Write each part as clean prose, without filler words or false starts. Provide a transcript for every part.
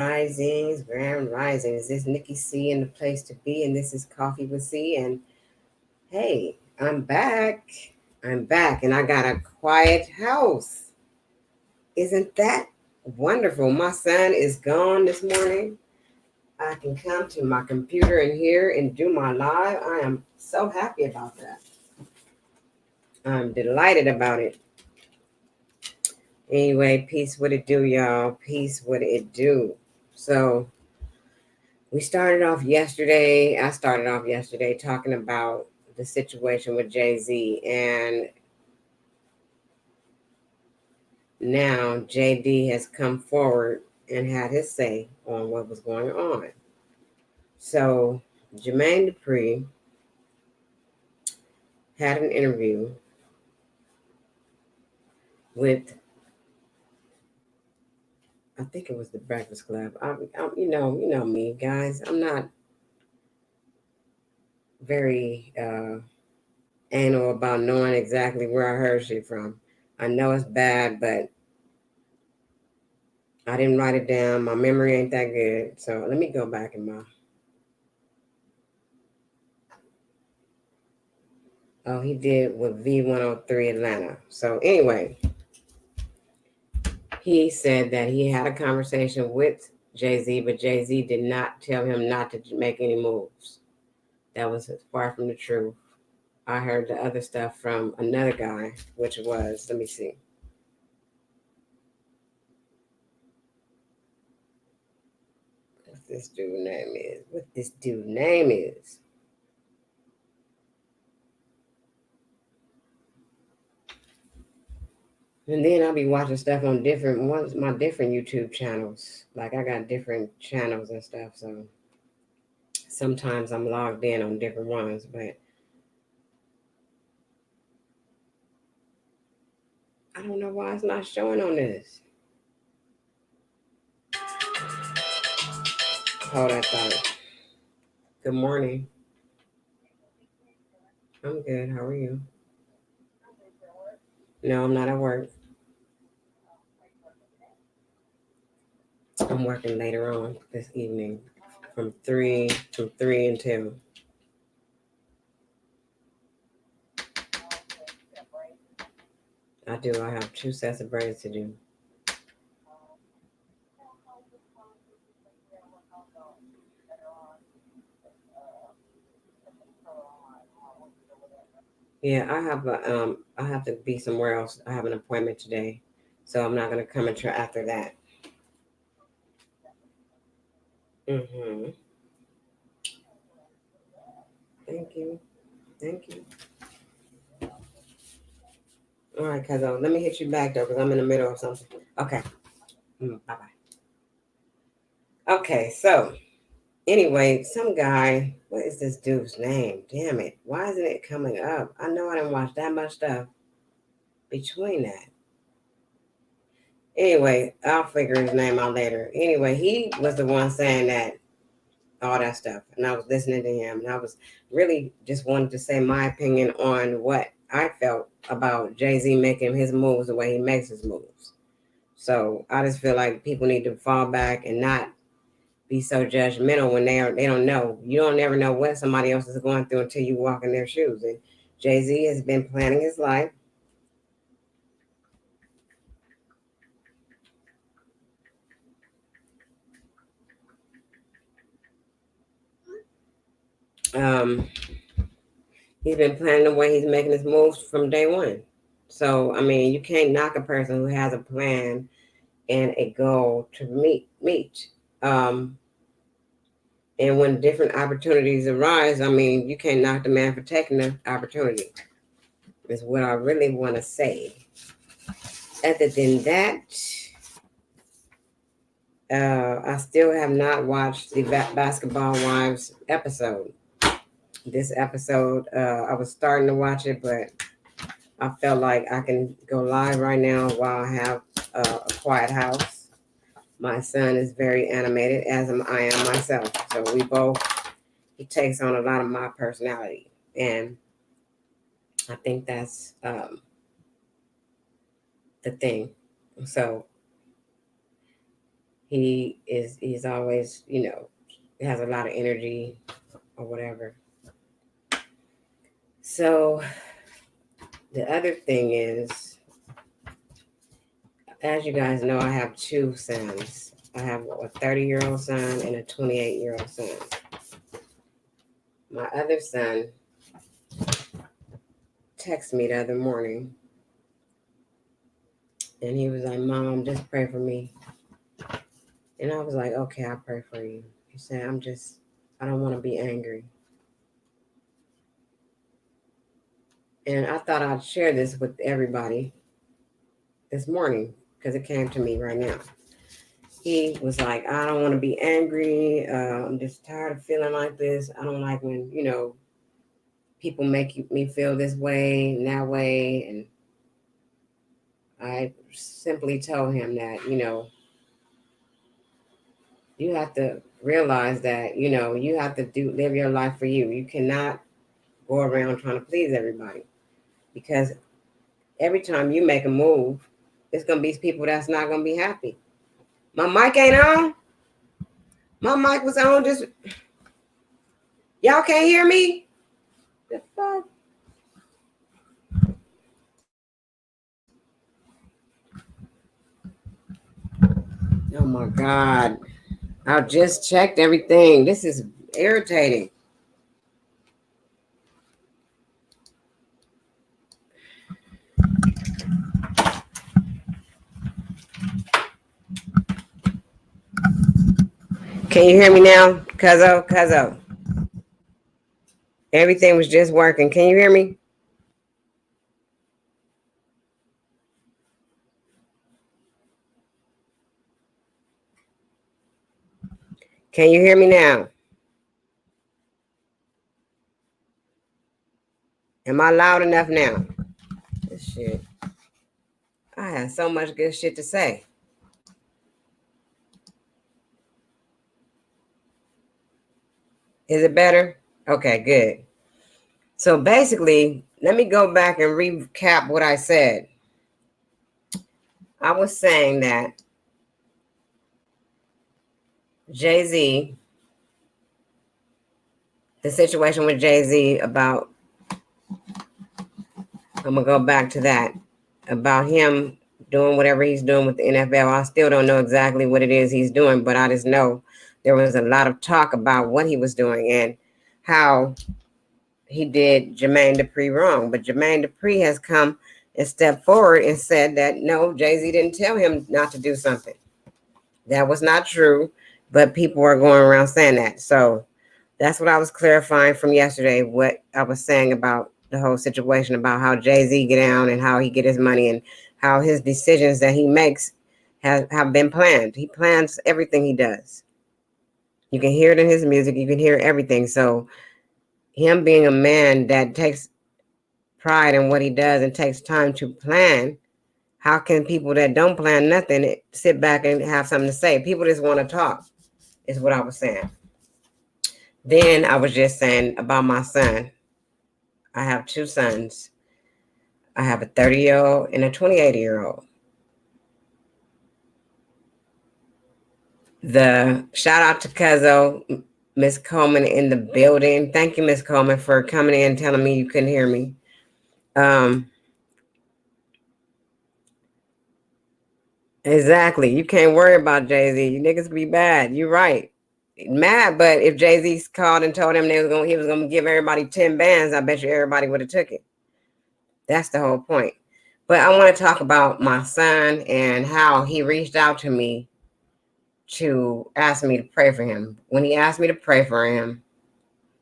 Risings, Grand Risings. This is Nicki C in the place to be, and this is Coffee with C. And hey, I'm back. I'm back, and I got a quiet house. Isn't that wonderful? My son is gone this morning. I can come to my computer in here and do my live. I am so happy about that. I'm delighted about it. Anyway, peace what it do, y'all. Peace what it do. So we started off yesterday. I started off yesterday talking about the situation with Jay-Z, and now JD has come forward and had his say on what was going on. So Jermaine Dupri had an interview with, I think it was the Breakfast Club. You know me, guys. I'm not very anal about knowing exactly where I heard shit from. I know it's bad, but I didn't write it down. My memory ain't that good. So let me go back in my. Oh, he did with V103 Atlanta. So anyway, he said that he had a conversation with Jay-Z, but Jay-Z did not tell him not to make any moves. That was far from the truth. I heard the other stuff from another guy, which was, let me see. What this dude name is. What this dude name is. And then I'll be watching stuff on different ones, my different YouTube channels. Like I got different channels and stuff, so sometimes I'm logged in on different ones, but I don't know why it's not showing on this. Hold that thought. Good morning. I'm good. How are you? No, I'm not at work. I'm working later on this evening from three until. I do. I have 2 sets of braids to do. Yeah, I have to be somewhere else. I have an appointment today, so I'm not gonna come until after that. Mm-hmm. Thank you. Thank you. All right, Cuzzo. Let me hit you back though, because I'm in the middle of something. Okay. Bye bye. Okay, so anyway, some guy, what is this dude's name? Damn it. Why isn't it coming up? I know I didn't watch that much stuff between that. Anyway, I'll figure his name out later. Anyway, he was the one saying that all that stuff. And I was listening to him, and I was really just wanted to say my opinion on what I felt about Jay-Z making his moves the way he makes his moves. So I just feel like people need to fall back and not be so judgmental when they don't know. You don't never know what somebody else is going through until you walk in their shoes. And Jay-Z has been planning his life. Um, he's been planning the way he's making his moves from day one. So I mean, you can't knock a person who has a plan and a goal to meet. Um, and when different opportunities arise, I mean, you can't knock the man for taking the opportunity. Is what I really want to say. Other than that, I still have not watched the Basketball Wives episode. This episode, I was starting to watch it, but I felt like I can go live right now while I have a quiet house. My son is very animated, as I am myself. So we both, he takes on a lot of my personality. And I think that's the thing. So he's always, has a lot of energy or whatever. So the other thing is, as you guys know, I have two sons. I have a 30-year-old son and a 28-year-old son. My other son texted me the other morning, and he was like, "Mom, just pray for me." And I was like, "Okay, I'll pray for you." He said, I don't want to be angry. And I thought I'd share this with everybody this morning because it came to me right now. He was like, "I don't want to be angry. I'm just tired of feeling like this. I don't like when, people make me feel this way and that way." And I simply told him that, you have to realize that, you have to live your life for you. You cannot go around trying to please everybody, because every time you make a move, it's going to be people that's not going to be happy. My mic ain't on. My mic was on. Just y'all can't hear me. The fuck? Oh my God. I just checked everything. This is irritating. Can you hear me now? Cuzzo. Everything was just working. Can you hear me? Can you hear me now? Am I loud enough now? This shit. I had so much good shit to say. Is it better? Okay, good. So basically, let me go back and recap what I said. I was saying that Jay-Z, the situation with Jay-Z about, I'm going to go back to that, about him doing whatever he's doing with the NFL. I still don't know exactly what it is he's doing, but I just know there was a lot of talk about what he was doing and how he did Jermaine Dupri wrong. But Jermaine Dupri has come and stepped forward and said that no, Jay-Z didn't tell him not to do something. That was not true, but people are going around saying that. So that's what I was clarifying from yesterday, what I was saying about the whole situation, about how Jay-Z get down and how he get his money and how his decisions that he makes have been planned. He plans everything he does. You can hear it in his music. You can hear everything. So him being a man that takes pride in what he does and takes time to plan, how can people that don't plan nothing sit back and have something to say? People just want to talk, is what I was saying. Then I was just saying about my son. I have two sons. I have a 30-year-old and a 28-year-old. The shout out to Cuzzo, Miss Coleman in the building. Thank you, Miss Coleman, for coming in and telling me you couldn't hear me. Exactly. You can't worry about Jay-Z. You niggas be bad. You're right. Mad, but if Jay-Z called and told him he was gonna give everybody 10 bands, I bet you everybody would have took it. That's the whole point. But I want to talk about my son and how he reached out to me to ask me to pray for him. When he asked me to pray for him,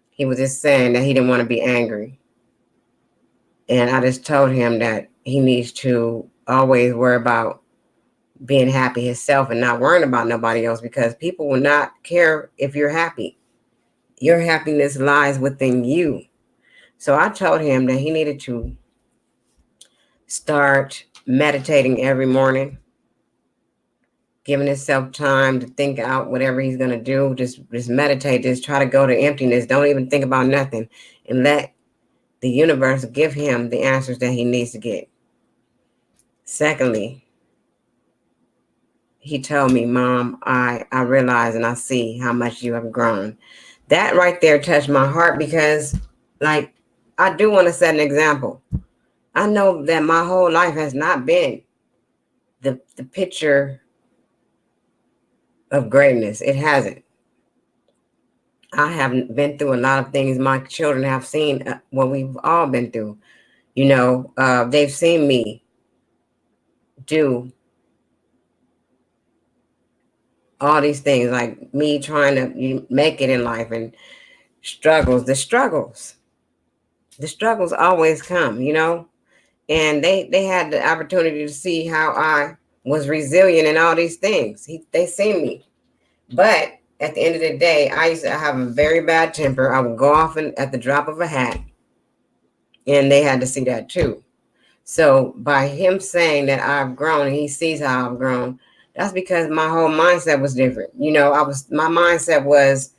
he was just saying that he didn't want to be angry. And I just told him that he needs to always worry about being happy himself and not worrying about nobody else, because people will not care if you're happy. Your happiness lies within you. So I told him that he needed to start meditating every morning, giving himself time to think out whatever he's going to do. Just meditate. Just try to go to emptiness. Don't even think about nothing, and let the universe give him the answers that he needs to get. Secondly, he told me, Mom, I realize and I see how much you have grown. That right there touched my heart because, like, I do want to set an example. I know that my whole life has not been the picture of greatness. It hasn't. I haven't been through a lot of things my children have seen what we've all been through. They've seen me do all these things, like me trying to make it in life and struggles. The struggles always come, and they had the opportunity to see how I was resilient in all these things. They seen me. But at the end of the day, I used to have a very bad temper. I would go off at the drop of a hat, and they had to see that too. So by him saying that I've grown and he sees how I've grown, that's because my whole mindset was different. My mindset was,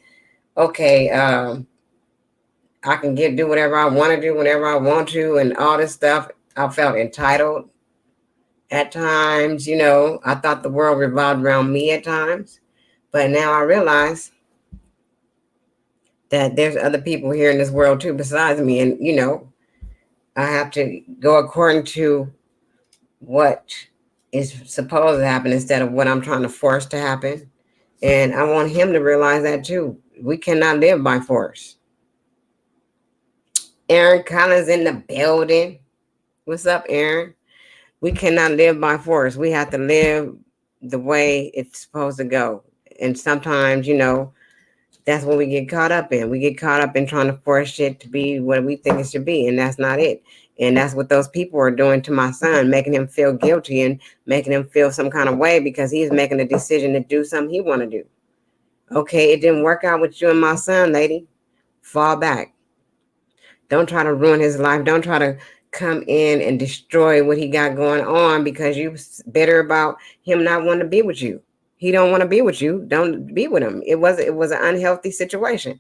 okay, I can do whatever I want to do whenever I want to and all this stuff. I felt entitled at times. I thought the world revolved around me at times. But now I realize that there's other people here in this world too besides me. And, I have to go according to what is supposed to happen instead of what I'm trying to force to happen. And I want him to realize that too. We cannot live by force. Aaron Collins in the building. What's up, Aaron? We cannot live by force. We have to live the way it's supposed to go. And sometimes, that's what we get caught up in. We get caught up in trying to force shit to be what we think it should be, and that's not it. And that's what those people are doing to my son, making him feel guilty and making him feel some kind of way because he's making a decision to do something he want to do. Okay, it didn't work out with you and my son, lady. Fall back. Don't try to ruin his life. Don't try to come in and destroy what he got going on because you bitter about him not wanting to be with you. He don't want to be with you. Don't be with him. It was an unhealthy situation.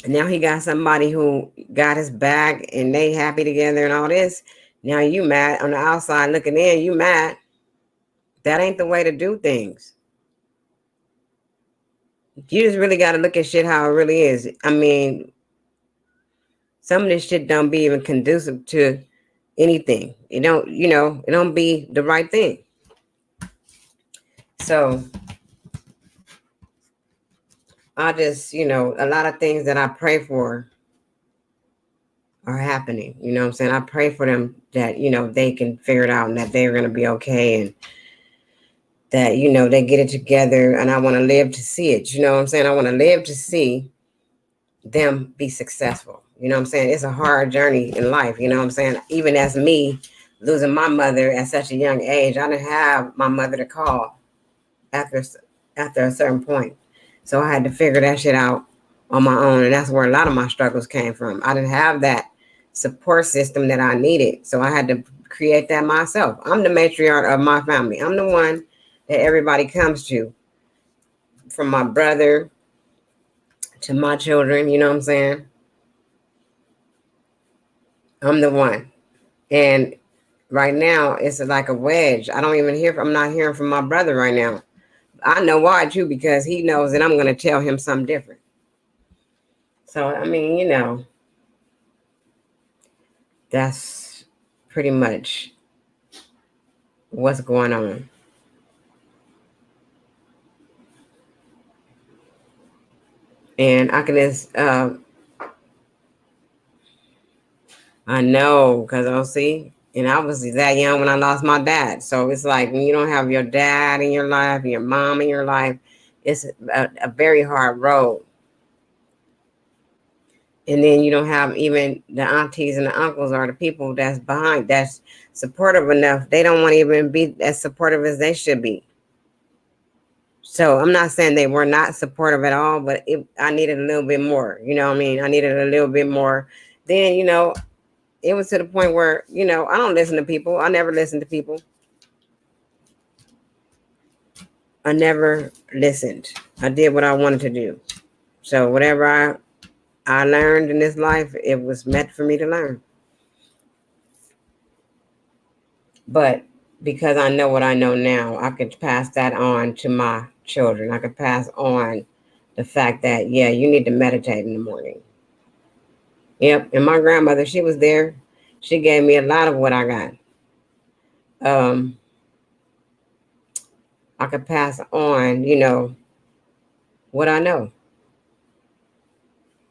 Now he got somebody who got his back and they happy together and all this. Now you mad on the outside looking in. You mad. That ain't the way to do things. You just really got to look at shit how it really is. I mean, some of this shit don't be even conducive to anything. It don't be the right thing. So I just, a lot of things that I pray for are happening. You know what I'm saying? I pray for them that, they can figure it out and that they're going to be okay and that, they get it together. And I want to live to see it. You know what I'm saying? I want to live to see them be successful. You know what I'm saying? It's a hard journey in life. You know what I'm saying? Even as me losing my mother at such a young age, I didn't have my mother to call after a certain point. So I had to figure that shit out on my own. And that's where a lot of my struggles came from. I didn't have that support system that I needed. So I had to create that myself. I'm the matriarch of my family. I'm the one that everybody comes to, from my brother to my children. You know what I'm saying? I'm the one. And right now it's like a wedge. I'm not hearing from my brother right now. I know why too, because he knows that I'm going to tell him something different. So, I mean, that's pretty much what's going on. And I can just, I know, because I'll see, and I was that young when I lost my dad. So it's like when you don't have your dad in your life, your mom in your life, it's a very hard road. And then you don't have even the aunties and the uncles or the people that's behind, that's supportive enough. They don't want to even be as supportive as they should be. So I'm not saying they were not supportive at all, but I needed a little bit more. You know what I mean? I needed a little bit more. Then, it was to the point where, I don't listen to people. I never listened to people. I never listened. I did what I wanted to do. So whatever I learned in this life, it was meant for me to learn. But because I know what I know now, I could pass that on to my children. I could pass on the fact that, yeah, you need to meditate in the morning. Yep. And my grandmother, she was there. She gave me a lot of what I got. Um, I could pass on, what I know.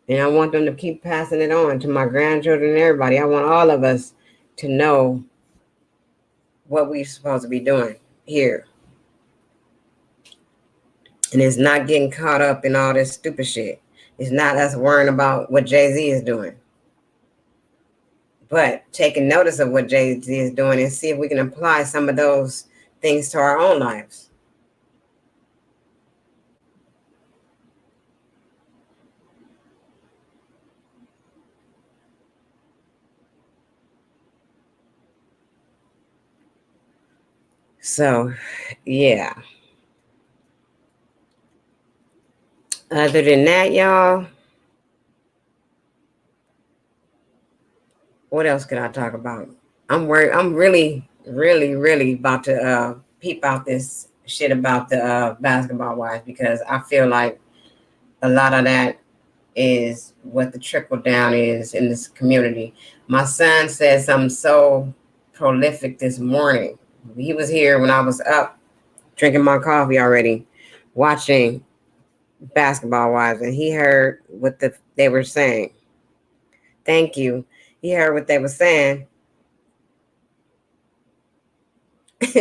And I want them to keep passing it on to my grandchildren and everybody. I want all of us to know what we're supposed to be doing here. And it's not getting caught up in all this stupid shit. It's not us worrying about what Jay-Z is doing, but taking notice of what Jay-Z is doing and see if we can apply some of those things to our own lives. So, yeah. Other than that, y'all, what else could I talk about? I'm worried. I'm really, really, really about to peep out this shit about the basketball wives because I feel like a lot of that is what the trickle down is in this community. My son said something so prolific this morning. He was here when I was up drinking my coffee already, watching basketball wives, and he heard what they were saying. Thank you. He heard what they were saying.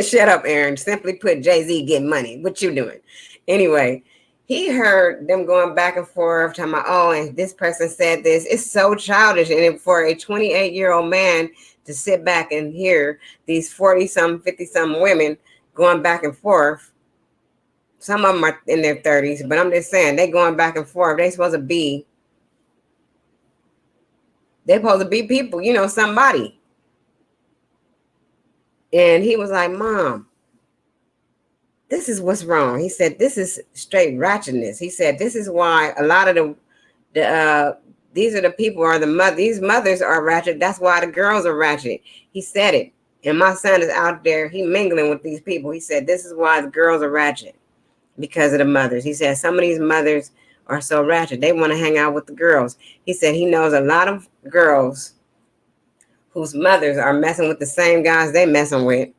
Shut up, Aaron. Simply put, Jay-Z getting money. What you doing? Anyway, he heard them going back and forth, talking about, oh, and this person said this. It's so childish. And for a 28-year-old man to sit back and hear these 40-some, 50-some women going back and forth, some of them are in their 30s, but I'm just saying, they going back and forth. They supposed to be people, somebody. And he was like, Mom, this is what's wrong. He said, this is straight ratchetness. He said, this is why a lot of these are the people are these mothers are ratchet. That's why the girls are ratchet. He said it. And my son is out there, he mingling with these people. He said, this is why the girls are ratchet because of the mothers. He said, some of these mothers are so ratchet. They want to hang out with the girls. He said, he knows a lot of girls whose mothers are messing with the same guys they messing with.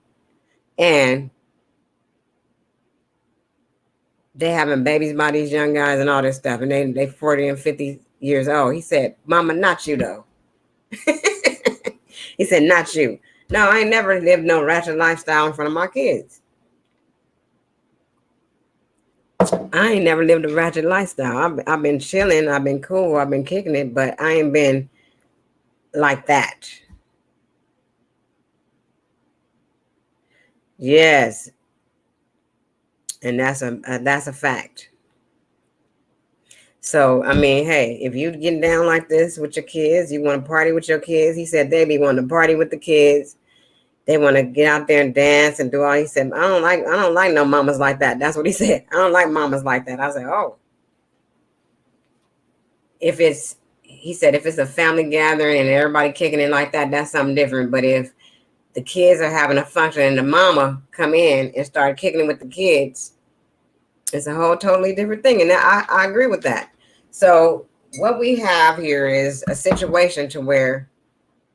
And they having babies by these young guys and all this stuff. And they 40 and 50 years old. He said, Mama, not you though. He said, not you. No, I ain't never lived no ratchet lifestyle in front of my kids. I ain't never lived a ratchet lifestyle. I've been chilling. I've been cool. I've been kicking it, but I ain't been like that. Yes. And that's a fact. So, I mean, hey, if you getting down like this with your kids, you want to party with your kids. He said they be wanting to party with the kids. They want to get out there and dance and do all. He said, I don't like no mamas like that. That's what he said. I don't like mamas like that. I said, oh. He said, if it's a family gathering and everybody kicking it like that, that's something different. But if the kids are having a function and the mama come in and start kicking it with the kids, it's a whole totally different thing. And I agree with that. So what we have here is a situation to where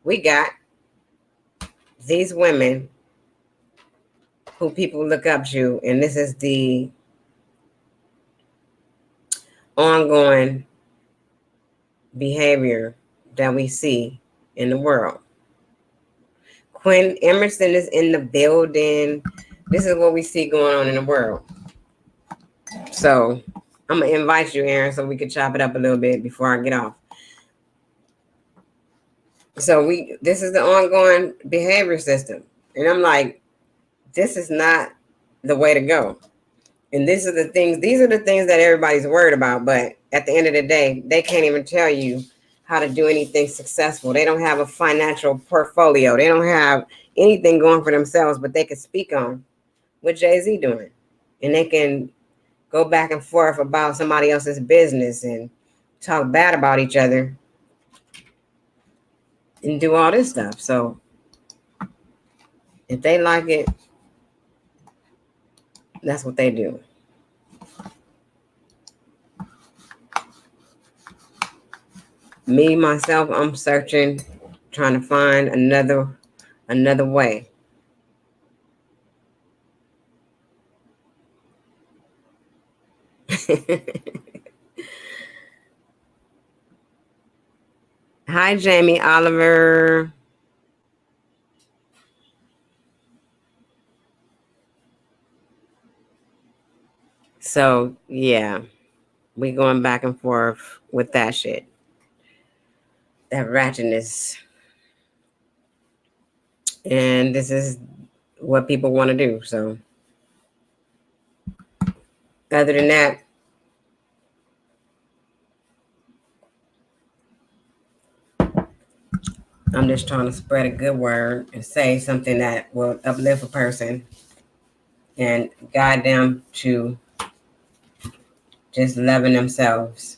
we got these women who people look up to, and this is the ongoing behavior that we see in the world. Quinn Emerson is in the building. This is what we see going on in the world. So I'm gonna invite you, Aaron, so we can chop it up a little bit before I get off. So this is the ongoing behavior system. And I'm like, this is not the way to go. And these are the things that everybody's worried about. But at the end of the day, they can't even tell you how to do anything successful. They don't have a financial portfolio. They don't have anything going for themselves, but they can speak on what Jay-Z doing. And they can go back and forth about somebody else's business and talk bad about each other and do all this stuff. So If they like it, that's what they do. Me myself, I'm searching, trying to find another way. Hi, Jamie Oliver. So yeah, we going back and forth with that shit, that ratchetness, and this is what people want to do. So other than that, I'm just trying to spread a good word and say something that will uplift a person and guide them to just loving themselves.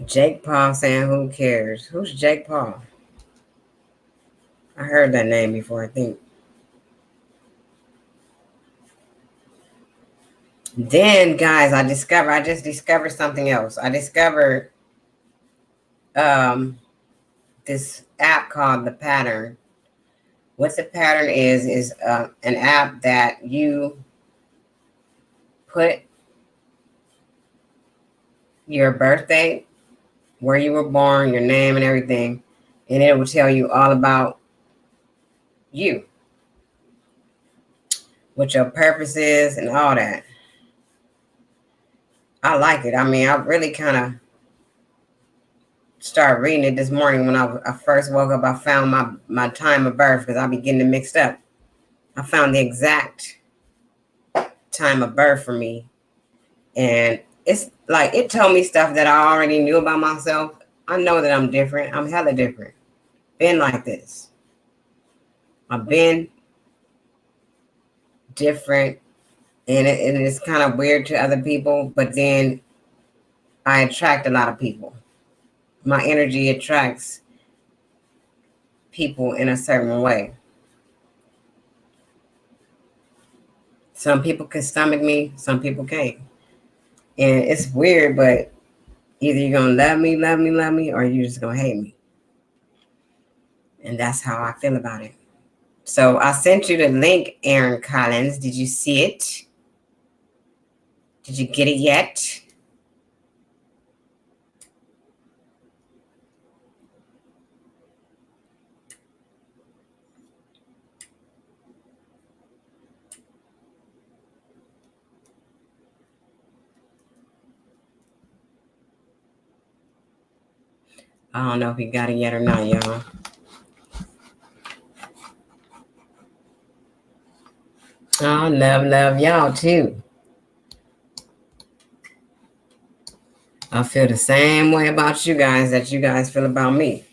Jake Paul saying, "Who cares?" Who's Jake Paul? I heard that name before, I think. Then, guys, I just discovered something else. I discovered um, this app called The Pattern. What The Pattern is an app that you put your birthday, where you were born, your name, and everything, and it will tell you all about you, what your purpose is, and all that. I like it. I mean, I really kind of started reading it this morning when I first woke up. I found my time of birth because I be getting it mixed up. I found the exact time of birth for me, and it's like it told me stuff that I already knew about myself. I know that I'm different. I'm hella different. Been like this. I've been different, and it's kind of weird to other people, but then I attract a lot of people. My energy attracts people in a certain way. Some people can stomach me, some people can't. And it's weird, but either you're gonna love me, or you're just gonna hate me. And that's how I feel about it. So I sent you the link, Aaron Collins. Did you see it? Did you get it yet? I don't know if you got it yet or not, y'all. Oh, love y'all too. I feel the same way about you guys that you guys feel about me.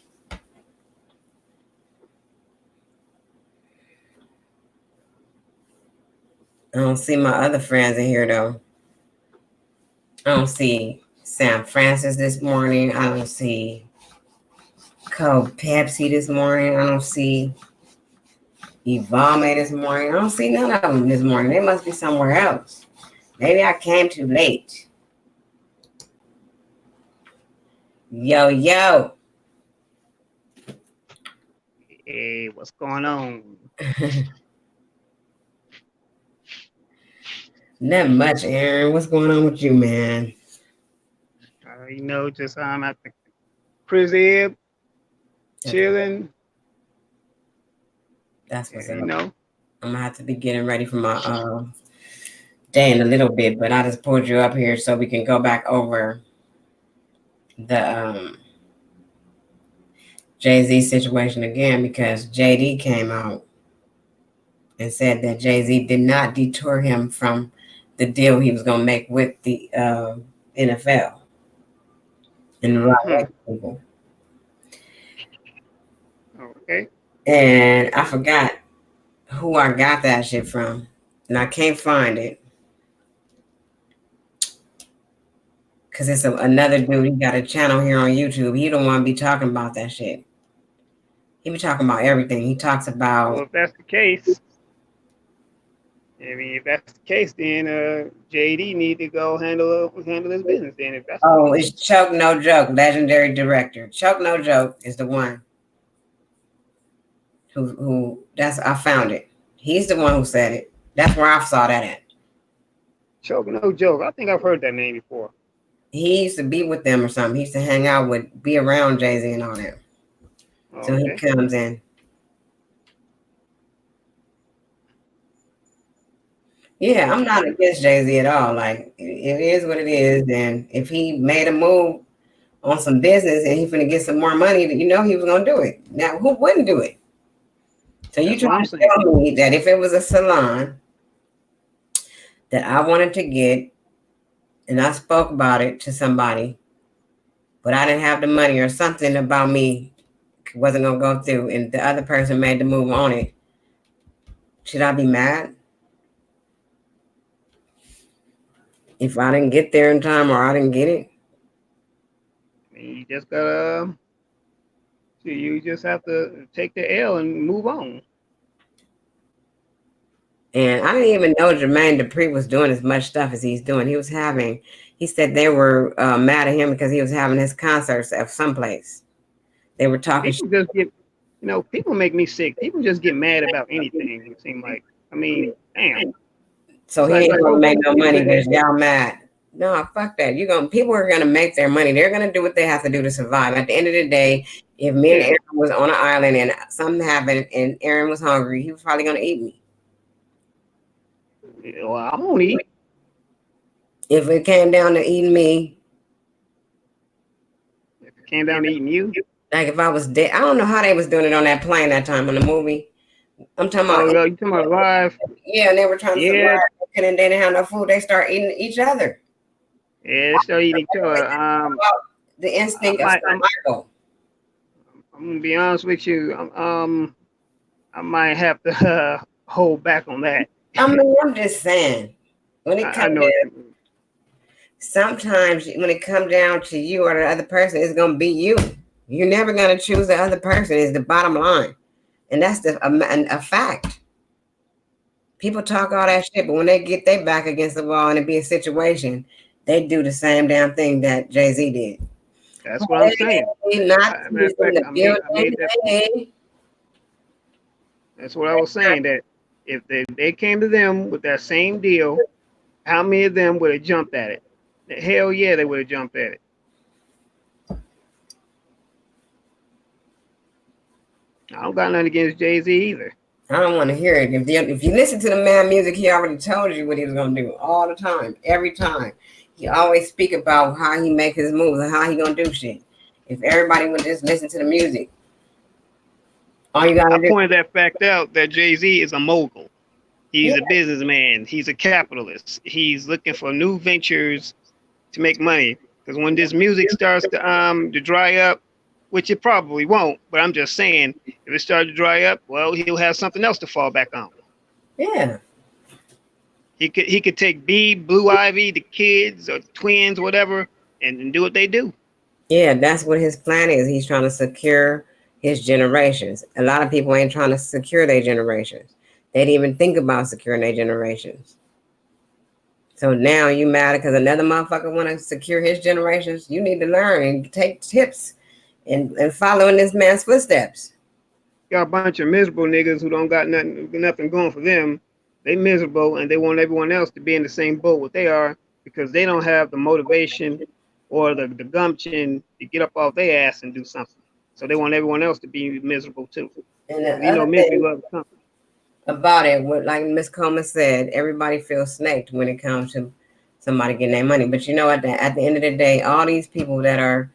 I don't see my other friends in here though. I don't see Sam Francis this morning. I don't see Coke Pepsi this morning. I don't see Ivame this morning. I don't see none of them this morning. They must be somewhere else. Maybe I came too late. Yo, yo. Hey, what's going on? Not much, Aaron. What's going on with you, man? Just I'm at the crib, That's, chilling. that's what's You up. know, I'm gonna have to be getting ready for my day in a little bit, but I just pulled you up here so we can go back over the Jay-Z situation again because JD came out and said that Jay-Z did not deter him from the deal he was going to make with the NFL and the hmm right people. okay. And I forgot who I got that shit from, and I can't find it Because it's another dude. He got a channel here on YouTube. He don't want to be talking about that shit. He be talking about everything. He talks Well, about, if that's the case, I mean, if that's the case, then JD need to go handle his business. Then, if that's the oh, case, it's Chuck No Joke, legendary director. Chuck No Joke is the one who that's I found it. He's the one who said it. That's where I saw that at. Choke no joke. I think I've heard that name before. He used to be with them or something. He used to hang out with, be around Jay-Z and all that. So Oh, he okay. comes in. Yeah, I'm not against Jay-Z at all. Like, it is what it is. And if he made a move on some business and he's gonna get some more money, you know he was gonna do it. Now, who wouldn't do it? So you That's what I'm trying to saying. tell me that if it was a salon that I wanted to get and I spoke about it to somebody, but I didn't have the money or something about me wasn't gonna go through and the other person made the move on it, should I be mad if I didn't get there in time or I didn't get it? I mean, you just have to take the L and move on. And I didn't even know Jermaine Dupri was doing as much stuff as he's doing. He said they were mad at him because he was having his concerts at someplace. They were talking shit. People just get, people make me sick. People just get mad about anything. It seems like, I mean, damn. So It's he ain't like, gonna oh, make who no gives money a heck? because y'all mad. No, fuck that. People are gonna make their money. They're gonna do what they have to do to survive. At the end of the day, if me and Yeah. Aaron was on an island and something happened and Aaron was hungry, he was probably gonna eat me. Well, I won't eat. If it came down to eating me, If it came down to eating you. like if I was dead, I don't know how they was doing it on that plane that time on the movie. I'm talking about, Oh, you talking about live? yeah, and they were trying to survive. Yeah. They didn't have no food. They start eating each other. Yeah, they start eating each other. The I instinct of might, survival. I'm gonna be honest with you. I might have to hold back on that. I mean, I'm just saying, when it I comes know what to you mean. sometimes when it comes down to you or the other person, it's gonna be you. You're never gonna choose the other person. Is the bottom line, and that's a fact. People talk all that shit, but when they get their back against the wall and it be a situation, they do the same damn thing that Jay-Z did. That's what I'm saying. Hey, not Matter of in fact, the I made building. that. Hey. That's what I was saying. That if they came to them with that same deal, how many of them would have jumped at it? Hell yeah, they would have jumped at it. I don't got nothing against Jay-Z either. I don't want to hear it. If you listen to the man music, he already told you what he was gonna do all the time, every time. He always speak about how he make his moves and how he gonna do shit. If everybody would just listen to the music, all you I gotta do, pointed that fact out that Jay-Z is a mogul. He's yeah, a businessman. He's a capitalist. He's looking for new ventures to make money. Because when this music starts to dry up, which it probably won't, but I'm just saying, if it starts to dry up, well, he'll have something else to fall back on. yeah, He could take B, Blue Ivy, the kids or twins, whatever, and do what they do. yeah. That's what his plan is. He's trying to secure his generations. A lot of people ain't trying to secure their generations. They didn't even think about securing their generations. So now you mad because another motherfucker want to secure his generations? You need to learn and take tips and follow in this man's footsteps. Got a bunch of miserable niggas who don't got nothing going for them. They miserable and they want everyone else to be in the same boat what they are because they don't have the motivation or the gumption to get up off their ass and do something. So they want everyone else to be miserable too. And the You know, other misery thing loves company. about it, like Miss Coleman said, everybody feels snaked when it comes to somebody getting their money. But you know, at the end of the day, all these people that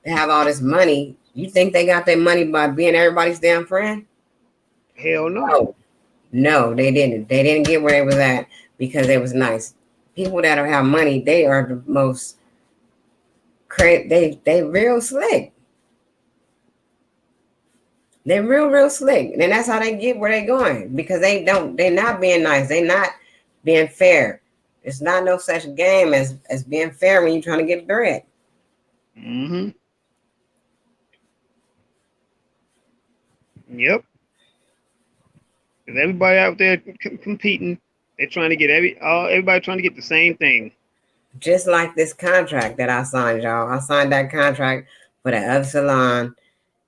have all this money, you think they got their money by being everybody's damn friend? Hell no. No, no, they didn't. They didn't get where they was at because they was nice. People that have money, they are the most crazy. They real slick. They're real slick, and that's how they get where they going because they're not being nice. They're not being fair. It's not no such game as being fair when you're trying to get bread. Mm-hmm. Yep. Because everybody out there competing, they're trying to get everybody trying to get the same thing. Just like this contract that I signed, y'all. I signed that contract for the other salon.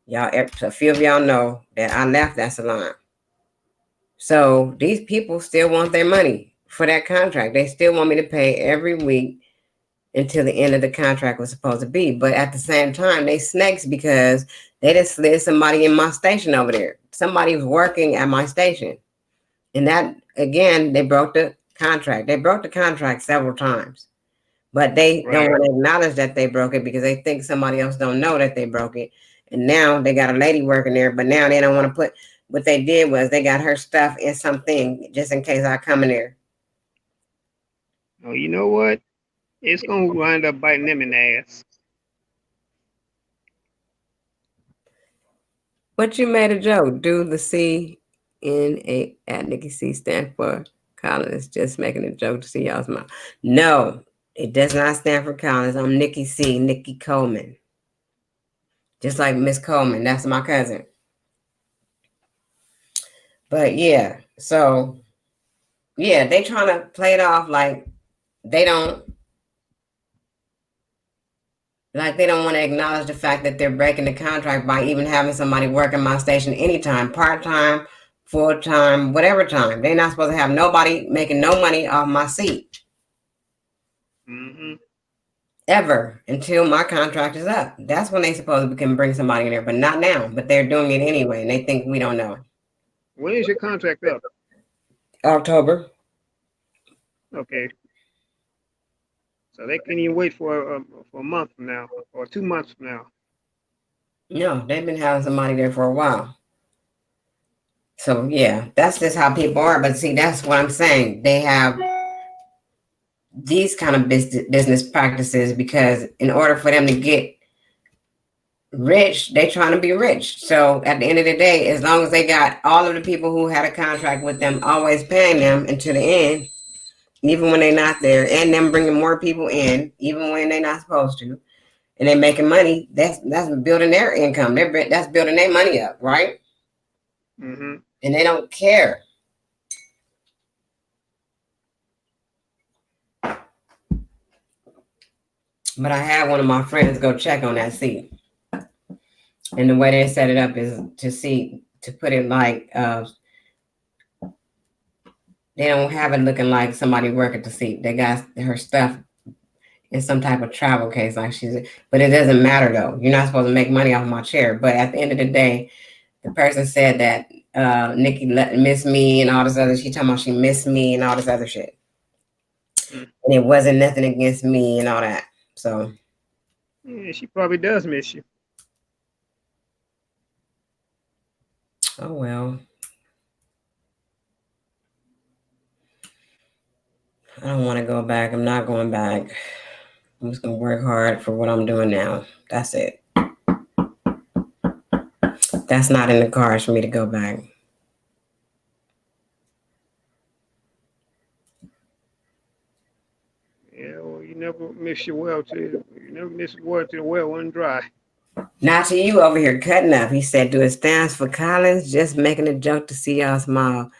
Y'all, a few of y'all know that I left that salon. So these people still want their money for that contract. They still want me to pay every week until the end of the contract was supposed to be. But at the same time, they snakes because they just slid somebody in my station over there. Somebody was working at my station. And that, again, they broke the contract. They broke the contract several times. But they don't Right. want to acknowledge that they broke it because they think somebody else don't know that they broke it. And now they got a lady working there, but now they don't want to put. What they did was they got her stuff in something just in case I come in there. Oh, you know what? It's gonna wind up biting them in the ass. But you made a joke. Do the C in a at Nicki C stand for Collins? Just making a joke to see y'all smile. No, it does not stand for Collins. I'm Nicki C, Nicki Coleman. Just like Miss Coleman. That's my cousin. But yeah, so yeah, they trying to play it off they don't they don't want to acknowledge the fact that they're breaking the contract by even having somebody work in my station anytime, part-time, full-time, whatever time. They're not supposed to have nobody making no money off my seat Mm-hmm. ever until my contract is up. That's when they supposed to can bring somebody in there, but not now. But they're doing it anyway, and they think we don't know. When is your contract up? October. Okay. So they can't even wait for a month from now or 2 months from now. No, they've been having somebody there for a while. So yeah, that's just how people are. But see, that's what I'm saying. They have these kind of business practices because in order for them to get rich, they trying to be rich. So at the end of the day, as long as they got all of the people who had a contract with them always paying them until the end, even when they're not there, and them bringing more people in, even when they're not supposed to, and they're making money, that's building their income. That's building their money up, right? Mm-hmm. And they don't care. But I had one of my friends go check on that seat. And the way they set it up is to put it they don't have it looking like somebody working at the seat. They got her stuff in some type of travel case, like but it doesn't matter though. You're not supposed to make money off my chair. But at the end of the day, the person said that Nikki missed me and all this other. She talking about she missed me and all this other shit, Mm. and it wasn't nothing against me and all that. So Yeah, she probably does miss you. oh well. I don't want to go back. I'm not going back. I'm just gonna work hard for what I'm doing now. That's it. That's not in the cards for me to go back. Yeah, well, you never miss your well till you never miss your well till the well wasn't dry. Not to you over here cutting up. He said, "Do it stands for Collins?" Just making a joke to see y'all smile.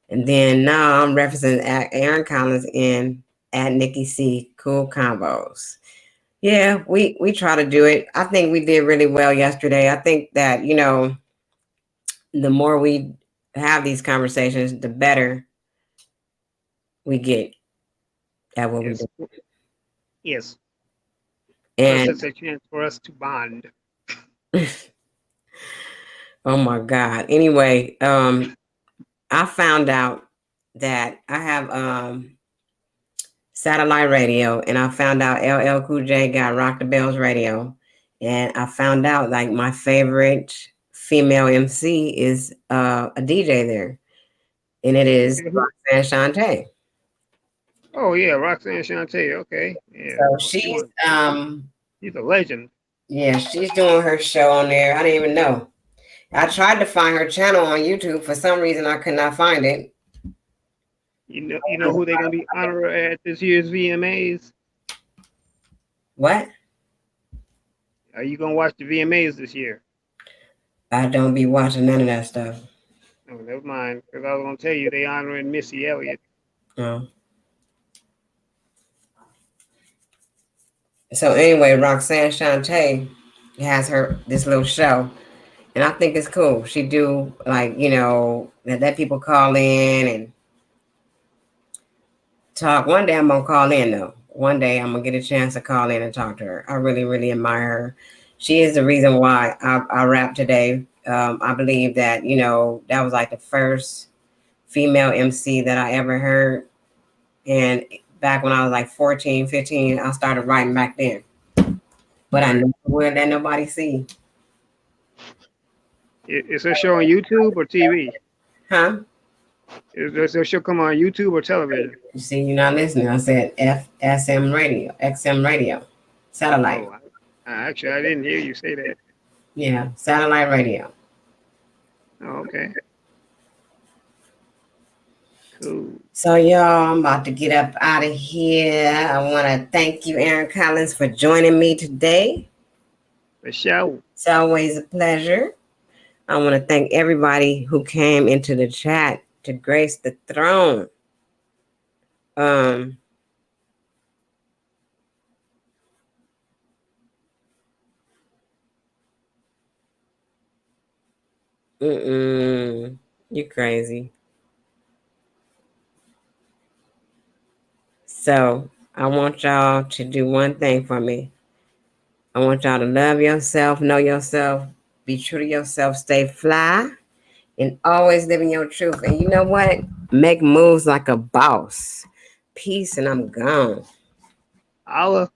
And then now I'm referencing Aaron Collins in at Nicki C Cool Combos. Yeah, we try to do it. I think we did really well yesterday. I think that the more we have these conversations, the better we get at what we Yes. do. Yes. Plus, And it's a chance for us to bond. oh my God. Anyway, I found out that I have satellite radio, and I found out LL Cool J got Rock the Bells radio, and I found out like my favorite female MC is a DJ there, and it is Okay, Roxanne Shante. oh yeah, Roxanne Shante. Okay, yeah. So Well, she's she's a legend. yeah, she's doing her show on there. I didn't even know. I tried to find her channel on YouTube. For some reason, I could not find it. You know who they're gonna be honoring at this year's VMAs? What? Are you gonna watch the VMAs this year? I don't be watching none of that stuff. No, never mind. Because I was gonna tell you they honoring Missy Elliott. No. So anyway, Roxanne Shante has her this little show, and I think it's cool. She do like let people call in and talk. One day I'm gonna call in though. One day I'm gonna get a chance to call in and talk to her. I really, really admire her. She is the reason why I rap today. I believe that that was like the first female MC that I ever heard, and back when I was like 14, 15, I started writing back then. But I Right. never would let nobody see. Is her show on YouTube or TV? Huh? Does her show come on YouTube or television? You see, you're not listening. I said FSM radio, XM radio, satellite. Oh, actually, I didn't hear you say that. Yeah, satellite radio. Oh, okay, cool. So, y'all, I'm about to get up out of here. I want to thank you, Aaron Collins, for joining me today. For sure. It's always a pleasure. I want to thank everybody who came into the chat to grace the throne. Um, you crazy. So I want y'all to do one thing for me. I want y'all to love yourself, know yourself, be true to yourself, stay fly, and always living your truth. And you know what? Make moves like a boss. Peace, and I'm gone. Holla.